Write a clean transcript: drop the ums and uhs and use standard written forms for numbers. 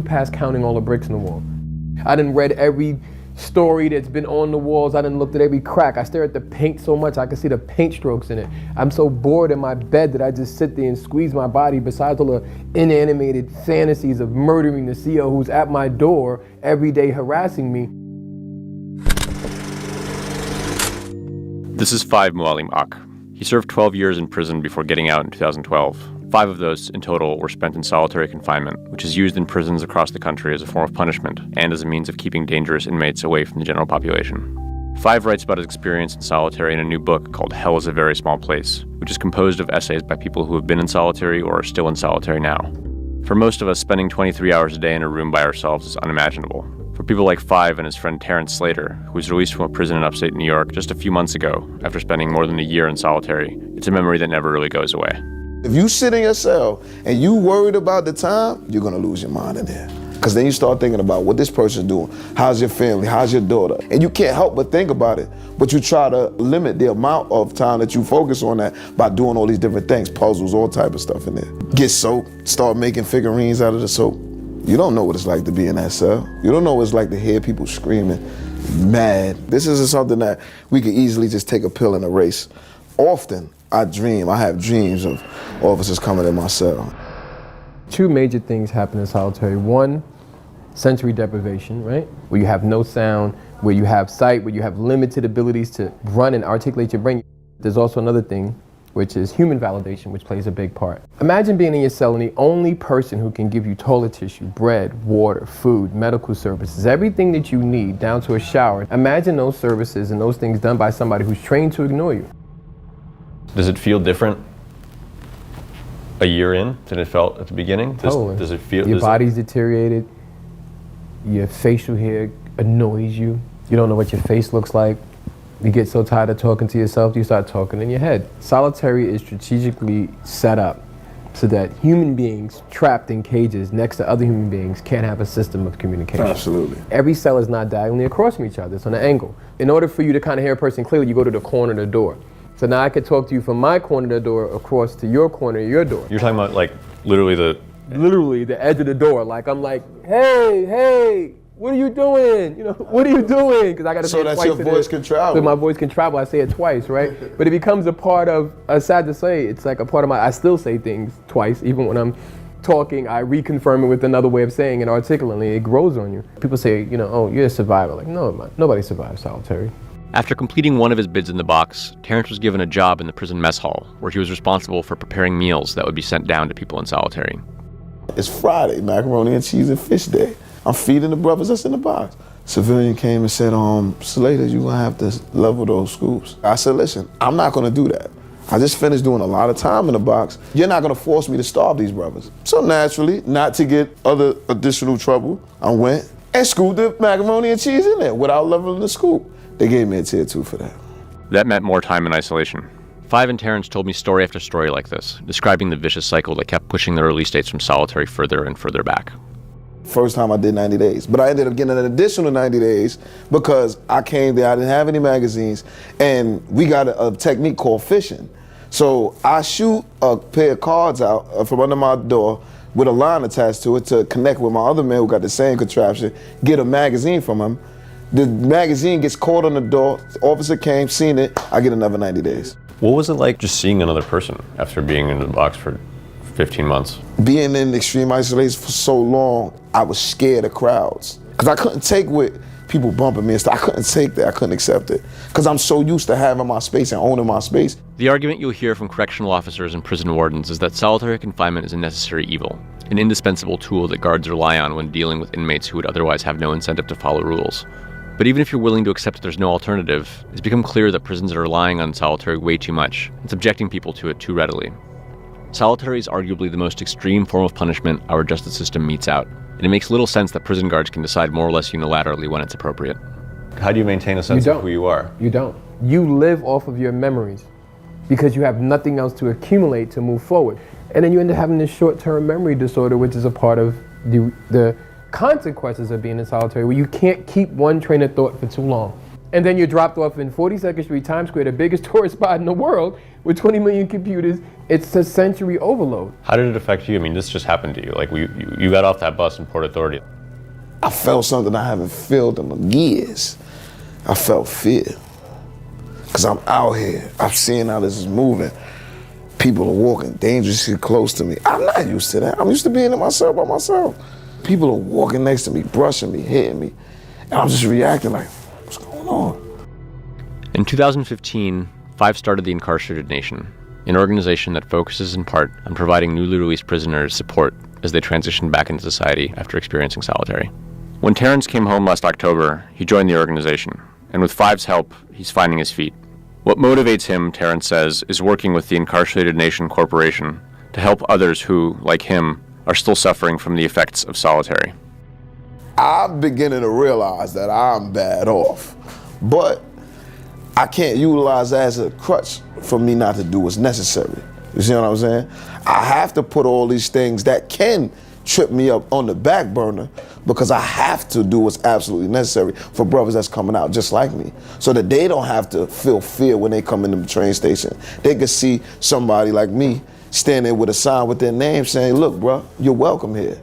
past counting all the bricks in the wall. I done read every story that's been on the walls. I done looked at every crack. I stare at the paint so much I can see the paint strokes in it. I'm so bored in my bed that I just sit there and squeeze my body besides all the inanimated fantasies of murdering the CO who's at my door every day harassing me. This is Mualimmak-ak. He served 12 years in prison before getting out in 2012. 5 of those in total were spent in solitary confinement, which is used in prisons across the country as a form of punishment and as a means of keeping dangerous inmates away from the general population. 5 writes about his experience in solitary in a new book called Hell is a Very Small Place, which is composed of essays by people who have been in solitary or are still in solitary now. For most of us, spending 23 hours a day in a room by ourselves is unimaginable. For people like 5 and his friend Terrence Slater, who was released from a prison in upstate New York just a few months ago after spending more than a year in solitary, it's a memory that never really goes away. If you sit in your cell and you worried about the time, you're gonna lose your mind in there. Because then you start thinking about what this person's doing. How's your family? How's your daughter? And you can't help but think about it, but you try to limit the amount of time that you focus on that by doing all these different things, puzzles, all type of stuff in there. Get soap, start making figurines out of the soap. You don't know what it's like to be in that cell. You don't know what it's like to hear people screaming, mad. This isn't something that we could easily just take a pill and erase. Often, I have dreams of officers coming in my cell. 2 major things happen in solitary. 1, sensory deprivation, right? Where you have no sound, where you have sight, where you have limited abilities to run and articulate your brain. There's also another thing, which is human validation, which plays a big part. Imagine being in your cell and the only person who can give you toilet tissue, bread, water, food, medical services, everything that you need down to a shower. Imagine those services and those things done by somebody who's trained to ignore you. Does it feel different a year in than it felt at the beginning? Totally. Does it feel... Your body's deteriorated, your facial hair annoys you, you don't know what your face looks like. You get so tired of talking to yourself, you start talking in your head. Solitary is strategically set up so that human beings trapped in cages next to other human beings can't have a system of communication. Absolutely. Every cell is not diagonally across from each other, it's on an angle. In order for you to kind of hear a person clearly, you go to the corner of the door. So now I could talk to you from my corner of the door across to your corner of your door. You're talking about like literally the edge of the door. Like I'm like, hey, what are you doing? You know, what are you doing? Because I got to say it twice. So that your voice can travel. So my voice can travel. I say it twice, right? But it becomes a part of. Sad to say, it's like a part of my. I still say things twice, even when I'm talking. I reconfirm it with another way of saying it articulately. It grows on you. People say, you know, oh, you're a survivor. Like, no, nobody survives solitary. After completing one of his bids in the box, Terrence was given a job in the prison mess hall, where he was responsible for preparing meals that would be sent down to people in solitary. It's Friday, macaroni and cheese and fish day. I'm feeding the brothers that's in the box. Civilian came and said, Slater, you're gonna have to level those scoops. I said, listen, I'm not gonna do that. I just finished doing a lot of time in the box. You're not gonna force me to starve these brothers. So naturally, not to get other additional trouble, I went and scooped the macaroni and cheese in there without leveling the scoop. They gave me a tier 2 for that. That meant more time in isolation. 5 and Terrence told me story after story like this, describing the vicious cycle that kept pushing their release dates from solitary further and further back. First time I did 90 days, but I ended up getting an additional 90 days because I came there, I didn't have any magazines, and we got a technique called fishing. So I shoot a pair of cards out from under my door with a line attached to it to connect with my other man who got the same contraption, get a magazine from him. The magazine gets caught on the door, the officer came, seen it, I get another 90 days. What was it like just seeing another person after being in the box for 15 months? Being in extreme isolation for so long, I was scared of crowds. Because I couldn't take with people bumping me and stuff. I couldn't take that, I couldn't accept it. Because I'm so used to having my space and owning my space. The argument you'll hear from correctional officers and prison wardens is that solitary confinement is a necessary evil, an indispensable tool that guards rely on when dealing with inmates who would otherwise have no incentive to follow rules. But even if you're willing to accept that there's no alternative, it's become clear that prisons are relying on solitary way too much and subjecting people to it too readily. Solitary is arguably the most extreme form of punishment our justice system metes out, and it makes little sense that prison guards can decide more or less unilaterally when it's appropriate. How do you maintain a sense of who you are? You don't. You live off of your memories because you have nothing else to accumulate to move forward. And then you end up having this short-term memory disorder, which is a part of the consequences of being in solitary, where you can't keep one train of thought for too long. And then you're dropped off in 42nd Street, Times Square, the biggest tourist spot in the world, with 20 million computers. It's a sensory overload. How did it affect you? I mean, this just happened to you. Like, you got off that bus in Port Authority. I felt something I haven't felt in years. I felt fear. Because I'm out here. I'm seeing how this is moving. People are walking dangerously close to me. I'm not used to that. I'm used to being in myself by myself. People are walking next to me, brushing me, hitting me. And I'm just reacting like, what's going on? In 2015, Five started the Incarcerated Nation, an organization that focuses in part on providing newly released prisoners support as they transition back into society after experiencing solitary. When Terrence came home last October, he joined the organization, and with Five's help, he's finding his feet. What motivates him, Terrence says, is working with the Incarcerated Nation Corporation to help others who, like him, are still suffering from the effects of solitary. I'm beginning to realize that I'm bad off, but I can't utilize that as a crutch for me not to do what's necessary. You see what I'm saying? I have to put all these things that can trip me up on the back burner because I have to do what's absolutely necessary for brothers that's coming out just like me, so that they don't have to feel fear when they come into the train station. They can see somebody like me standing with a sign with their name saying, look, bro, you're welcome here.